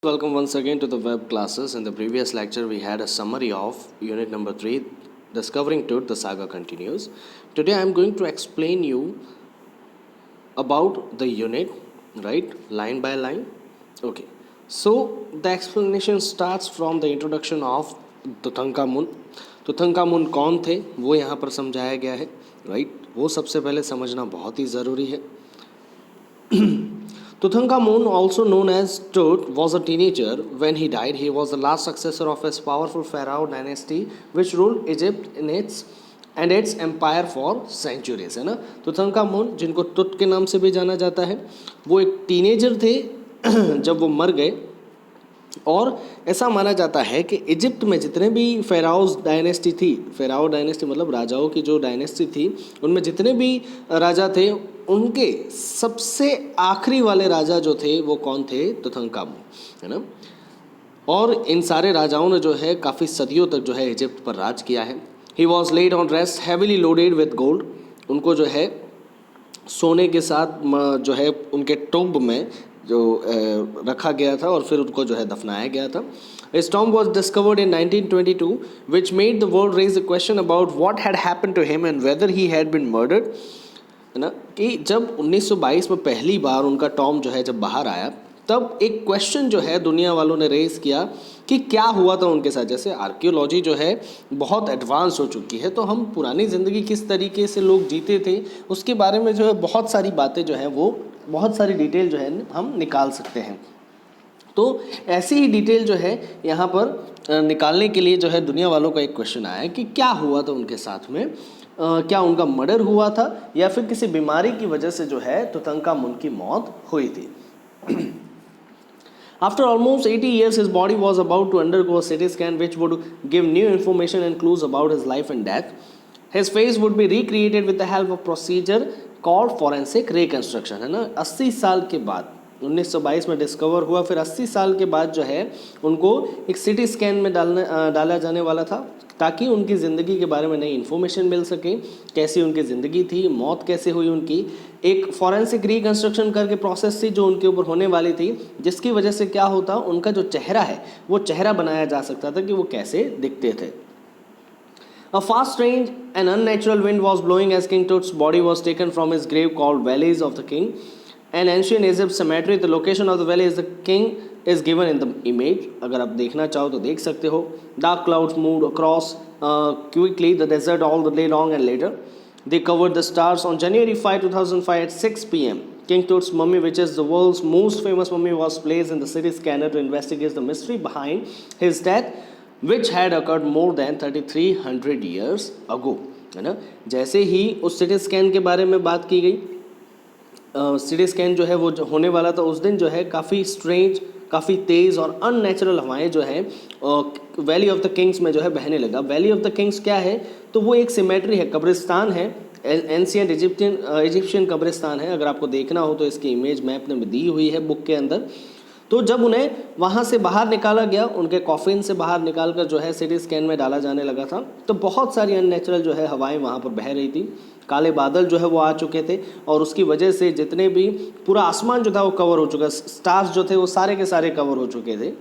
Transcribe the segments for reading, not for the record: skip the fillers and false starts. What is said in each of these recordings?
Welcome once again to the web classes. In the previous lecture, we had a summary of unit number 3, Discovering Truth, the saga continues. Today, I am going to explain you about the unit, right, line by line. Okay, so the explanation starts from the introduction of तुतंखामुन. तुतंखामुन कौन थे वो यहाँ पर समझाया गया है, right. वो सबसे पहले समझना बहुत ही ज़रूरी है. Tutankhamun, also known as Tut, was a teenager when he died. He was the last successor of his powerful pharaoh dynasty, which ruled Egypt in its empire for centuries. है ना. तुतंखामुन, जिनको तुत के नाम से भी जाना जाता है, वो एक टीनेजर थे जब वो मर गए. और ऐसा माना जाता है कि इजिप्ट में जितने भी फ़ेराओज़ डायनेस्टी थी, फ़ेराओ डायनेस्टी मतलब राजाओं की जो डायनेस्टी थी, उनमें जितने भी राजा थे, उनके सबसे आखिरी वाले राजा जो थे वो कौन थे? तुतंखामुन, है ना. और इन सारे राजाओं ने जो है काफ़ी सदियों तक जो है इजिप्ट पर राज किया है. He was laid on rest heavily loaded with gold. उनको जो है सोने के साथ जो है उनके टोम्ब में जो रखा गया था और फिर उनको जो है दफनाया गया था. His tomb was discovered in 1922, which made the world raise a question about what had happened to him and whether he had been murdered. है ना, कि जब 1922 में पहली बार उनका टॉम जो है जब बाहर आया, तब एक क्वेश्चन जो है दुनिया वालों ने रेज़ किया कि क्या हुआ था उनके साथ. जैसे आर्कियोलॉजी जो है बहुत एडवांस हो चुकी है, तो हम पुरानी ज़िंदगी किस तरीके से लोग जीते थे उसके बारे में जो है बहुत सारी बातें जो हैं वो बहुत सारी डिटेल जो है हम निकाल सकते हैं. तो ऐसी ही डिटेल जो है यहाँ पर निकालने के लिए जो है दुनिया वालों का एक क्वेश्चन आया कि क्या हुआ था उनके साथ में. क्या उनका मर्डर हुआ था या फिर किसी बीमारी की वजह से जो है तुतंखामुन की मौत हुई थी. After almost 80 years, his body was about to undergo a CT scan which would give new information and clues about his life and death. His face would be recreated with the help of procedure called forensic reconstruction. है ना. 80 साल के बाद 1922 में discover हुआ, फिर 80 साल के बाद जो है उनको एक सिटी स्कैन में डाला जाने वाला था ताकि उनकी ज़िंदगी के बारे में नई इन्फॉर्मेशन मिल सके, कैसी उनकी ज़िंदगी थी, मौत कैसे हुई उनकी. एक फॉरेंसिक रिकन्स्ट्रक्शन करके प्रोसेस थी जो उनके ऊपर होने वाली थी, जिसकी वजह से क्या होता, उनका जो चेहरा है वो चेहरा बनाया जा सकता था कि वो कैसे दिखते थे. A fast, strange and unnatural wind was blowing as King Tut's body was taken from his grave called Valleys of the King. An ancient Egypt cemetery. The location of the valley is the king is given in the image. अगर आप देखना चाहो तो देख सकते हो. Dark clouds moved across quickly the desert all the day long and later. They covered the stars on January 5, 2005 at 6 p.m. King Tut's mummy, which is the world's most famous mummy, was placed in the city scanner to investigate the mystery behind his death, which had occurred more than 3300 years ago. है ना. जैसे ही उस CT scan के बारे में बात की गई, सिटी स्कैन जो है वो जो होने वाला था उस दिन जो है काफ़ी स्ट्रेंज, काफ़ी तेज़ और अननेचुरल हवाएं जो है वैली ऑफ द किंग्स में जो है बहने लगा. वैली ऑफ द किंग्स क्या है, तो वो एक सिमेट्री है, कब्रिस्तान है, एंशियंट इजिप्शियन कब्रिस्तान है. अगर आपको देखना हो तो इसकी इमेज मैप में दी हुई है बुक के अंदर. तो जब उन्हें वहाँ से बाहर निकाला गया, उनके कॉफिन से बाहर निकाल कर जो है सिटी स्कैन में डाला जाने लगा था, तो बहुत सारी अननेचुरल जो है हवाएं वहाँ पर बह रही थी. काले बादल जो है वो आ चुके थे और उसकी वजह से जितने भी पूरा आसमान जो था वो कवर हो चुका, स्टार्स जो थे वो सारे के सारे कवर हो चुके थे.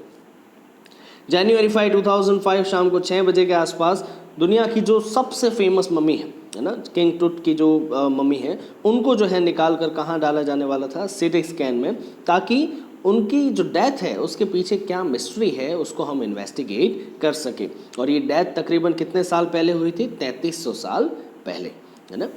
जनवरी 5, 2005 शाम को 6 बजे के आसपास दुनिया की जो सबसे फेमस मम्मी है ना, किंग टुट की जो मम्मी है, उनको जो है निकाल कर कहाँ डाला जाने वाला था, सिटी स्कैन में, ताकि उनकी जो डेथ है उसके पीछे क्या मिस्ट्री है उसको हम इन्वेस्टिगेट कर सके. और ये डेथ तकरीबन कितने साल पहले हुई थी? 3300 साल पहले, है ना.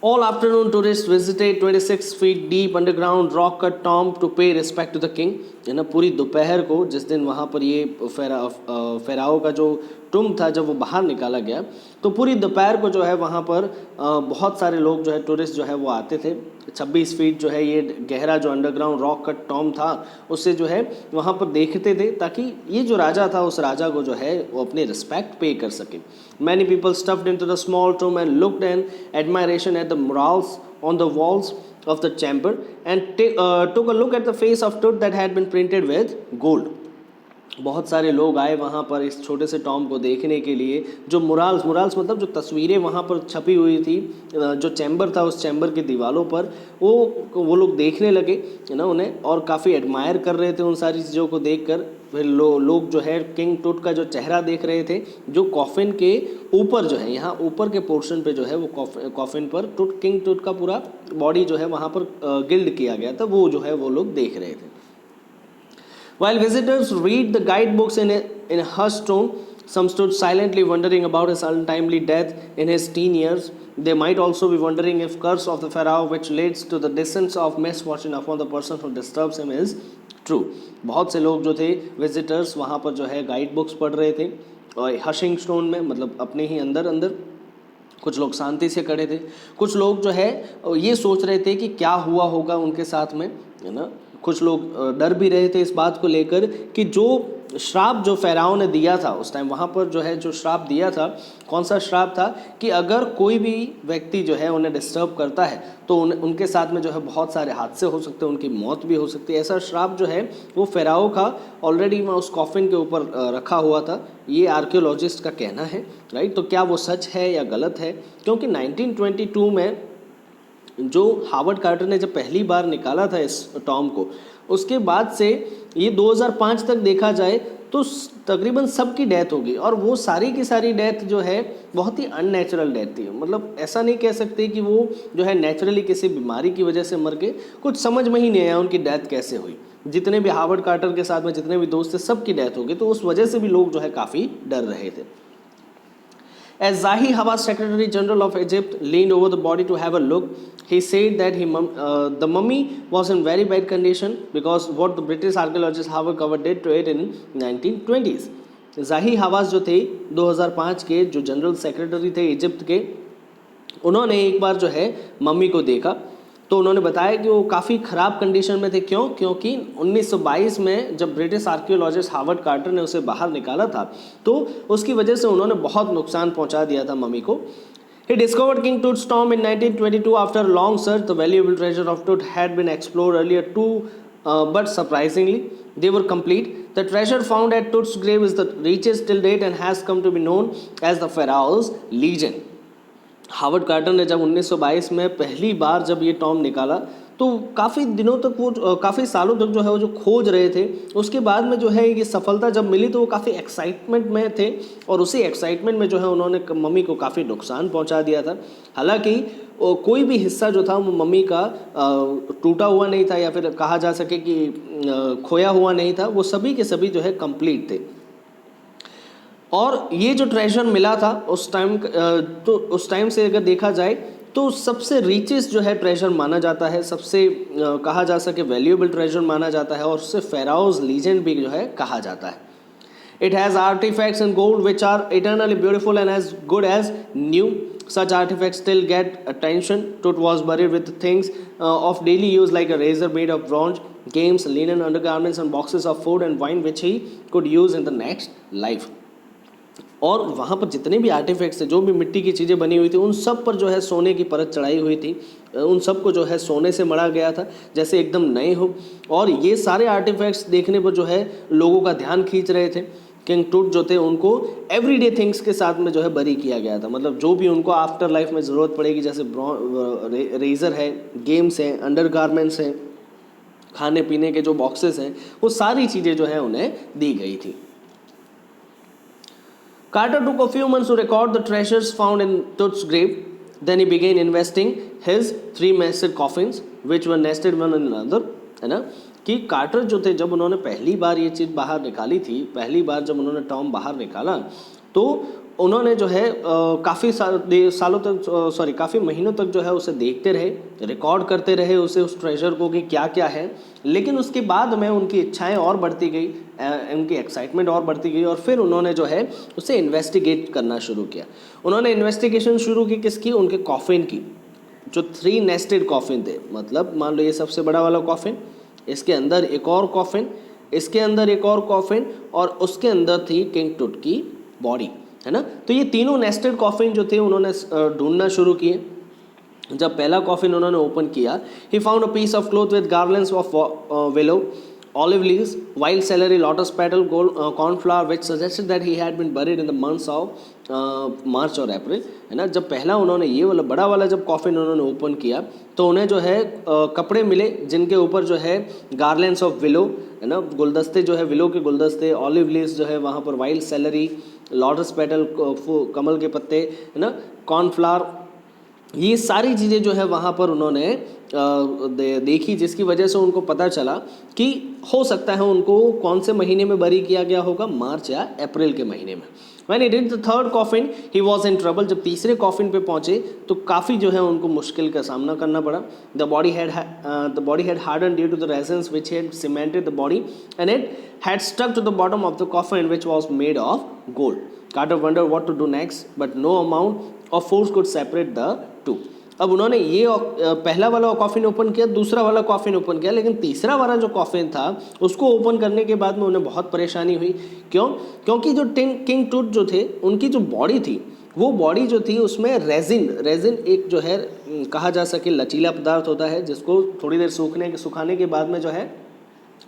All afternoon tourists visited 26 feet deep underground rock cut tomb to pay respect to the king. है ना. पूरी दोपहर को जिस दिन वहाँ पर ये फ़ेराओ का जो टुम था जब वो बाहर निकाला गया, तो पूरी दोपहर को जो है वहाँ पर बहुत सारे लोग जो है टूरिस्ट जो है वो आते थे. 26 फीट जो है ये गहरा जो अंडरग्राउंड रॉक कट टॉम था उससे जो है वहाँ पर देखते थे ताकि ये जो राजा था उस राजा को जो है वो अपनी रिस्पेक्ट पे कर सके. Many people stuffed into the small tomb and looked in admiration at the murals on the walls of the chamber and took a look at the face of Tut that had been printed with gold. बहुत सारे लोग आए वहाँ पर इस छोटे से Tom को देखने के लिए। जो मुराल्स मुराल्स मतलब जो तस्वीरें वहाँ पर छपी हुई थी, जो चैम्बर था उस चैम्बर की दीवारों पर, वो लोग देखने लगे है ना उन्हें, और काफ़ी एडमायर कर रहे थे उन सारी चीज़ों को देखकर। फिर लोग जो है किंग टूट का जो चेहरा देख रहे थे, जो कॉफिन के ऊपर जो है, यहाँ ऊपर के पोर्शन पे जो है वो कॉफिन पर किंग टूट का पूरा बॉडी जो है वहाँ पर गिल्ड किया गया था, वो जो है वो लोग देख रहे थे। While visitors read the guidebooks in a hushed tone, some stood silently wondering about his untimely death in his teen years. They might also be wondering if curse of the Pharaoh, which leads to the descent of misfortune upon the person who disturbs him, is true. बहुत से लोग जो थे visitors वहाँ पर जो है guide books पढ़ रहे थे, और हशिंग स्टोन में मतलब अपने ही अंदर अंदर। कुछ लोग शांति से खड़े थे, कुछ लोग जो है ये सोच रहे थे कि क्या हुआ होगा उनके साथ में, है ना। कुछ लोग डर भी रहे थे इस बात को लेकर कि जो श्राप जो फ़ाराओ ने दिया था उस टाइम वहाँ पर जो है, जो श्राप दिया था, कौन सा श्राप था कि अगर कोई भी व्यक्ति जो है उन्हें डिस्टर्ब करता है तो उनके साथ में जो है बहुत सारे हादसे हो सकते हैं, उनकी मौत भी हो सकती है। ऐसा श्राप जो है वो फ़ाराओ का ऑलरेडी मैं उस कॉफिन के ऊपर रखा हुआ था, ये आर्कियोलॉजिस्ट का कहना है, राइट। तो क्या वो सच है या गलत है? क्योंकि 1922 में जो हावर्ड कार्टर ने जब पहली बार निकाला था इस टॉम को, उसके बाद से ये 2005 तक देखा जाए तो तकरीबन सबकी डेथ होगी, और वो सारी की सारी डेथ जो है बहुत ही अननेचुरल डेथ थी। मतलब ऐसा नहीं कह सकते कि वो जो है नेचुरली किसी बीमारी की वजह से मर गए, कुछ समझ में ही नहीं आया उनकी डेथ कैसे हुई। जितने भी हावर्ड कार्टर के साथ में जितने भी दोस्त थे सबकी डेथ हो गई, तो उस वजह से भी लोग जो है काफ़ी डर रहे थे। As Zahi Hawass, Secretary General of Egypt, leaned over the body to have a look, he said that the mummy was in very bad condition because what the British archaeologist Howard Coward did to it in 1920s. जाही हवास जो थे 2005 के जो general secretary थे Egypt के, उन्होंने एक बार जो है मम्मी को देखा तो उन्होंने बताया कि वो काफ़ी ख़राब कंडीशन में थे। क्यों? क्योंकि 1922 में जब ब्रिटिश आर्कियोलॉजिस्ट हावर्ड कार्टर ने उसे बाहर निकाला था तो उसकी वजह से उन्होंने बहुत नुकसान पहुंचा दिया था मम्मी को। He discovered King Tut's tomb in 1922 after a long search. The valuable treasure of Tut had been explored earlier too, but surprisingly, they were complete. The treasure found at Tut's grave is the richest till date and has come to be known as the Pharaoh's Legion. Howard Carter ने जब 1922 में पहली बार जब ये Tom निकाला तो काफ़ी दिनों तक वो काफ़ी सालों तक जो है वो जो खोज रहे थे, उसके बाद में जो है ये सफलता जब मिली तो वो काफ़ी एक्साइटमेंट में थे, और उसी एक्साइटमेंट में जो है उन्होंने मम्मी को काफ़ी नुकसान पहुंचा दिया था। हालांकि कोई भी हिस्सा जो था वो मम्मी का टूटा हुआ नहीं था या फिर कहा जा सके कि खोया हुआ नहीं था, वो सभी के सभी जो है कंप्लीट थे। और ये जो ट्रेजर मिला था उस टाइम, तो उस टाइम से अगर देखा जाए तो सबसे रिचेस्ट जो है ट्रेजर माना जाता है, सबसे कहा जा सके वैल्यूएबल ट्रेजर माना जाता है, और उससे फेराउज लीजेंड भी जो है कहा जाता है। It has artifacts in gold which are eternally beautiful and as good as new. Such artifacts still get attention. Tut was buried with things of daily use like a razor made of bronze, games, linen undergarments and boxes of food and wine which he could use in the next life. और वहाँ पर जितने भी artefacts थे, जो भी मिट्टी की चीज़ें बनी हुई थी, उन सब पर जो है सोने की परत चढ़ाई हुई थी, उन सब को जो है सोने से मढ़ा गया था जैसे एकदम नए हो। और ये सारे आर्टिफैक्ट्स देखने पर जो है लोगों का ध्यान खींच रहे थे। किंग टूट जो थे उनको एवरीडे थिंग्स के साथ में जो है बरी किया गया था, मतलब जो भी उनको आफ्टर लाइफ में ज़रूरत पड़ेगी, जैसे रेज़र है, गेम्स हैं, अंडरगारमेंट्स हैं, खाने पीने के जो बॉक्सेस हैं, वो सारी चीज़ें जो है उन्हें दी गई थी। Carter took a few months to record the treasures found in Tut's grave. Then he began investing his 3 nested coffins, which were nested one in another. है ना कि कार्टर जो थे जब उन्होंने पहली बार ये चीज़ बाहर निकाली थी, पहली बार जब उन्होंने टॉम बाहर निकाला तो उन्होंने जो है काफ़ी सालों तक काफ़ी महीनों तक जो है उसे देखते रहे, रिकॉर्ड करते रहे उसे, उस ट्रेजर को कि क्या क्या है। लेकिन उसके बाद में उनकी इच्छाएं और बढ़ती गई, उनकी एक्साइटमेंट और बढ़ती गई, और फिर उन्होंने जो है उसे इन्वेस्टिगेट करना शुरू किया। उन्होंने इन्वेस्टिगेशन शुरू की किसकी? उनके कॉफिन की, जो 3 नेस्टेड कॉफिन थे। मतलब मान लो ये सबसे बड़ा वाला कॉफिन, इसके अंदर एक और कॉफिन, इसके अंदर एक और कॉफिन, और उसके अंदर थी किंग टूट की बॉडी, है ना। तो ये तीनों नेस्टेड कॉफिन जो थे उन्होंने ढूंढना शुरू किए। जब पहला कॉफिन उन्होंने ओपन किया, he found a piece of cloth with garlands of willow, olive leaves, wild celery, lotus petal, cornflower, which suggested that he had been buried in the months of मार्च और अप्रैल, है ना। जब पहला उन्होंने ये वाला बड़ा वाला जब कॉफिन उन्होंने ओपन किया तो उन्हें जो है कपड़े मिले जिनके ऊपर जो है गार्लैंड्स ऑफ विलो, है ना, गुलदस्ते जो है विलो के गुलदस्ते, ऑलिव लीव्स जो है वहाँ पर, वाइल्ड सेलरी, लोटस पेटल, कमल के पत्ते, है ना, कॉर्नफ्लावर, ये सारी चीज़ें जो है वहाँ पर उन्होंने देखी, जिसकी वजह से उनको पता चला कि हो सकता है उनको कौन से महीने में बरी किया गया होगा, मार्च या अप्रैल के महीने में। When he did the third coffin, he was in trouble. जब तीसरे कॉफिन पे पहुँचे तो काफ़ी जो है उनको मुश्किल का सामना करना पड़ा। The body had hardened due to the resins which had cemented the body, and it had stuck to the bottom of the coffin, which was made of gold. Carter wondered what to do next, but no amount of force could separate the two. अब उन्होंने ये पहला वाला coffin open किया, दूसरा वाला coffin open किया, लेकिन तीसरा वाला जो कॉफिन था उसको ओपन करने के बाद में उन्हें बहुत परेशानी हुई। क्यों? क्योंकि जो किंग टूट जो थे उनकी जो बॉडी थी, वो बॉडी जो थी उसमें रेजिन एक जो है कहा जा सके लचीला पदार्थ होता है, जिसको थोड़ी देर सुखाने के बाद में जो है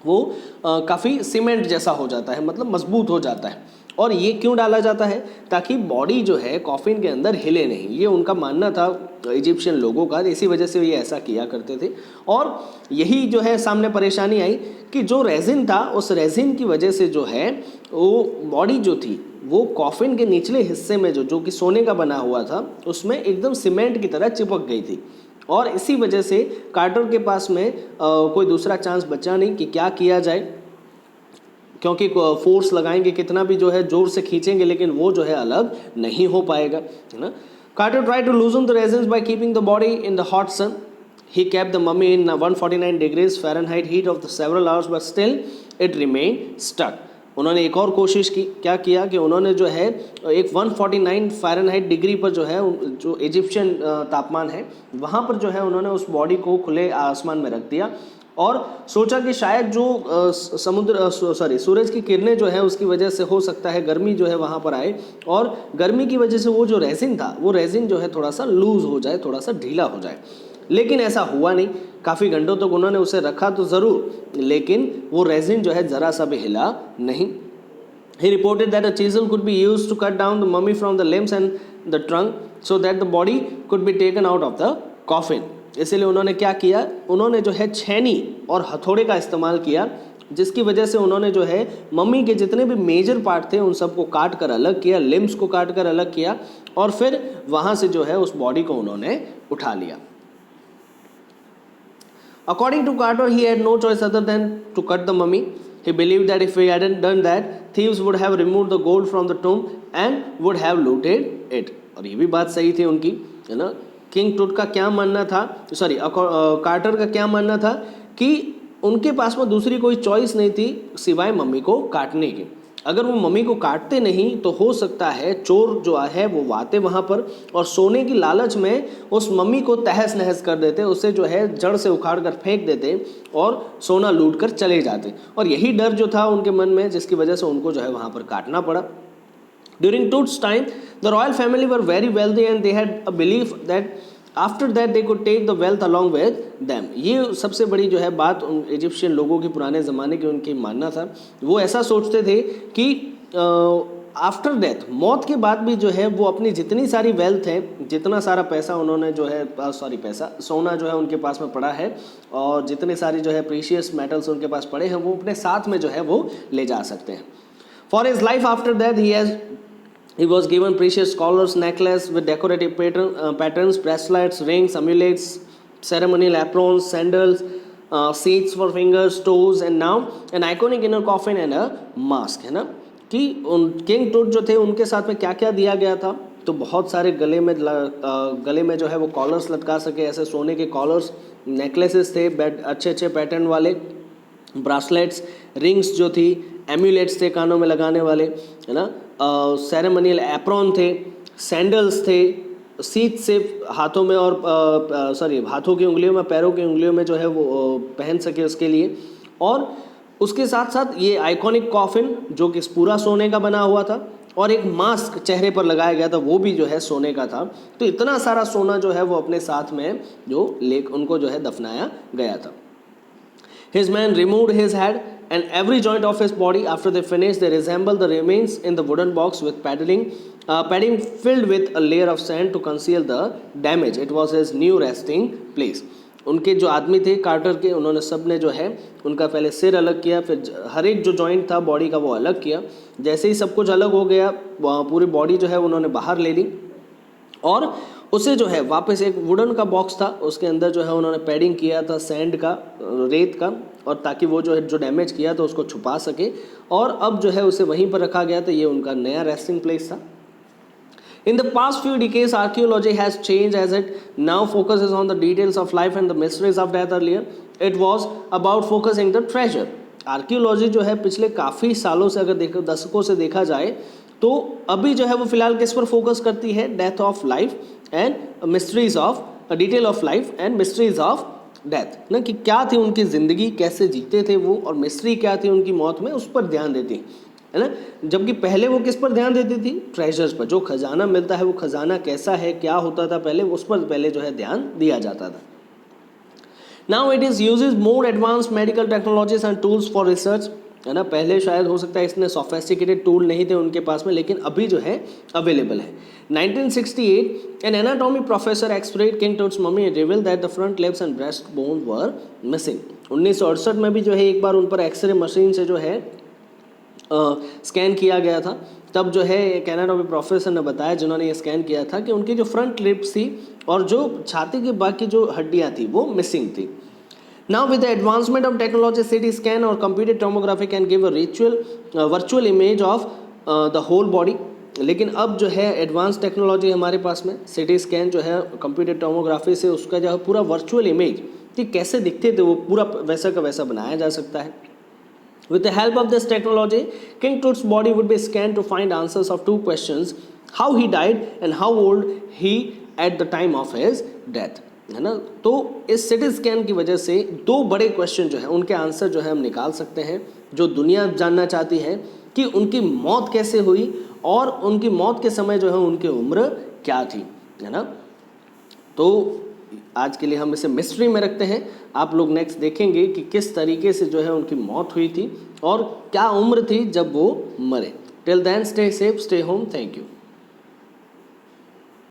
वो काफ़ी सीमेंट जैसा हो जाता है, मतलब मजबूत हो जाता है। और ये क्यों डाला जाता है? ताकि बॉडी जो है कॉफिन के अंदर हिले नहीं, ये उनका मानना था इजिप्शियन लोगों का, इसी वजह से ये ऐसा किया करते थे। और यही जो है सामने परेशानी आई कि जो रेजिन था, उस रेजिन की वजह से जो है वो बॉडी जो थी वो कॉफिन के निचले हिस्से में जो कि सोने का बना हुआ था उसमें एकदम सीमेंट की तरह चिपक गई थी। और इसी वजह से कार्टर के पास में कोई दूसरा चांस बचा नहीं कि क्या किया जाए, क्योंकि फोर्स लगाएंगे कितना भी जो है जोर से खींचेंगे लेकिन वो जो है अलग नहीं हो पाएगा, है ना। Carter try to loosen the resins by keeping the body in the hot sun. He kept the mummy in 149 degrees Fahrenheit heat of the several hours, but still it remain stuck. उन्होंने एक और कोशिश की, क्या किया कि उन्होंने जो है एक 149 फ़ारेनहाइट डिग्री पर जो है जो इजिप्शियन तापमान है वहाँ पर जो है उन्होंने उस बॉडी को खुले आसमान में रख दिया और सोचा कि शायद जो सूरज की किरणें जो है उसकी वजह से हो सकता है गर्मी जो है वहाँ पर आए, और गर्मी की वजह से वो जो रेजिन था वो रेजिन जो है थोड़ा सा लूज़ हो जाए, थोड़ा सा ढीला हो जाए। लेकिन ऐसा हुआ नहीं। काफ़ी घंटों तक उन्होंने उसे रखा तो ज़रूर, लेकिन वो रेजिन जो है ज़रा सा भी हिला नहीं। He reported that a chisel could be used to cut down the mummy from the limbs and the trunk so that the body could be taken out of the coffin. इसलिए उन्होंने क्या किया, उन्होंने जो है छेनी और हथौड़े का इस्तेमाल किया, जिसकी वजह से उन्होंने जो है मम्मी के जितने भी मेजर पार्ट थे उन सबको काट कर अलग किया, लिम्स को काट कर अलग किया, और फिर वहाँ से जो है उस बॉडी को उन्होंने उठा लिया। According to Carter, he had no choice other than to cut the mummy. He believed that if he hadn't done that, thieves would have removed the gold from the tomb and would have looted it. और ये भी बात सही थी उनकी, है ना। King टूट का क्या मानना था, कार्टर का क्या मानना था कि उनके पास में दूसरी कोई चॉइस नहीं थी सिवाय मम्मी को काटने के। अगर वो मम्मी को काटते नहीं तो हो सकता है चोर जो है वो आते वहाँ पर और सोने की लालच में उस मम्मी को तहस नहस कर देते, उसे जो है जड़ से उखाड़ कर फेंक देते और सोना लूट कर चले जाते। और यही डर जो था उनके मन में, जिसकी वजह से उनको जो है वहाँ पर काटना पड़ा। During Tut's time, the royal family were very wealthy and they had a belief that after that they could take the wealth along with them. ये सबसे बड़ी जो है बात इजिप्शियन लोगों की पुराने ज़माने की उनकी मानना था। वो ऐसा सोचते थे कि आफ्टर डेथ, मौत के बाद भी जो है वो अपनी जितनी सारी वेल्थ है, जितना सारा पैसा उन्होंने जो है सोना जो है उनके पास में पड़ा है और जितने सारी जो है प्रीशियस मेटल्स उनके पास पड़े हैं वो अपने साथ में जो है वो ले जा सकते हैं। For his life after death, he was given precious collars, necklace with decorative patterns, bracelets, rings, amulets, ceremonial aprons, sandals, seats for fingers, toes, and now an iconic inner coffin and a mask, है ना। कि king टूट जो थे उनके साथ में क्या क्या दिया गया था, तो बहुत सारे गले में जो है वो कॉलर्स लटका सके, ऐसे सोने के कॉलर्स, नेकलेसेस थे अच्छे पैटर्न वाले, ब्रासलेट्स, रिंग्स जो थी, एम्यूलेट्स थे कानों में लगाने वाले, है ना, सेरेमनियल एप्रॉन थे, सैंडल्स थे, सीट से हाथों में और हाथों की उंगलियों में, पैरों की उंगलियों में जो है वो पहन सके उसके लिए। और उसके साथ साथ ये आइकॉनिक कॉफिन जो कि पूरा सोने का बना हुआ था और एक मास्क चेहरे पर लगाया गया था वो भी जो है सोने का था। तो इतना सारा सोना जो है वो अपने साथ में जो उनको जो है दफनाया गया था। His men removed his head and every joint of his body. After they finish, they resemble the remains in the wooden box with padding filled with a layer of sand to conceal the damage. It was his new resting place. उनके जो आदमी थे quarter के, उन्होंने सब ने जो है उनका पहले सिर अलग किया, फिर हर एक जो जॉइंट था बॉडी का वो अलग किया. जैसे ही सब कुछ अलग हो गया, पूरी बॉडी जो है उन्होंने बाहर ले ली और उसे जो है वापस एक वुडन का बॉक्स था, उसके अंदर जो है उन्होंने पैडिंग किया था सैंड का, रेत का, और ताकि वो जो है जो डैमेज किया था उसको छुपा सके, और अब जो है उसे वहीं पर रखा गया था. ये उनका नया रेस्टिंग प्लेस था. In the past few decades, archaeology has changed as it now focuses on the details of life and the mysteries of death. Earlier, it was about focusing the treasure. Archaeology जो है पिछले काफ़ी सालों से, अगर देखो दशकों से देखा जाए, तो अभी जो है वो फिलहाल किस पर फोकस करती है? Death of life and mysteries of detail of life and mysteries of death, ना कि क्या थी उनकी ज़िंदगी, कैसे जीते थे वो, और मिस्ट्री क्या थी उनकी मौत में, उस पर ध्यान देती है ना. जबकि पहले वो किस पर ध्यान देती थी? ट्रेजर्स पर. जो खजाना मिलता है वो खजाना कैसा है, क्या होता था पहले, उस पर पहले जो है ध्यान दिया जाता था. Now it is uses more advance medical technologies and tools for research, है ना. पहले शायद हो सकता है इसने सोफेस्टिकेटेड टूल नहीं थे उनके पास में, लेकिन अभी जो है अवेलेबल है. 1968 an anatomy professor x-rayed king Tut's mummy reveal that the front ribs and breast bone were missing. 1968 में भी जो है एक बार उन पर एक्सरे मशीन से जो है स्कैन किया गया था. तब जो है एक एनाटॉमी प्रोफेसर ने बताया, जिन्होंने ये स्कैन किया था, कि उनकी जो फ्रंट लिप्स थी और जो छाती की बाकी जो हड्डियाँ थी वो मिसिंग थी. Now with the advancement of technology, CT scan or computed tomography can give a virtual image of the whole body. लेकिन अब जो है एडवांस टेक्नोलॉजी हमारे पास में, सिटी स्कैन जो है कंप्यूटर टोमोग्राफी से उसका जो है पूरा वर्चुअल इमेज कि कैसे दिखते थे वो पूरा वैसा का वैसा बनाया जा सकता है. With the help of this technology, King Tut's body would be scanned to find answers of two questions: how he died and how old he at the time of his death. है ना. तो इस CT scan की वजह से दो बड़े question जो है उनके आंसर जो है हम निकाल सकते हैं, जो दुनिया जानना चाहती है कि उनकी मौत कैसे हुई और उनकी मौत के समय जो है उनकी उम्र क्या थी, है ना. तो आज के लिए हम इसे मिस्ट्री में रखते हैं. आप लोग नेक्स्ट देखेंगे कि किस तरीके से जो है उनकी मौत हुई थी और क्या उम्र थी जब वो मरे. Till then stay safe, stay home. Thank you.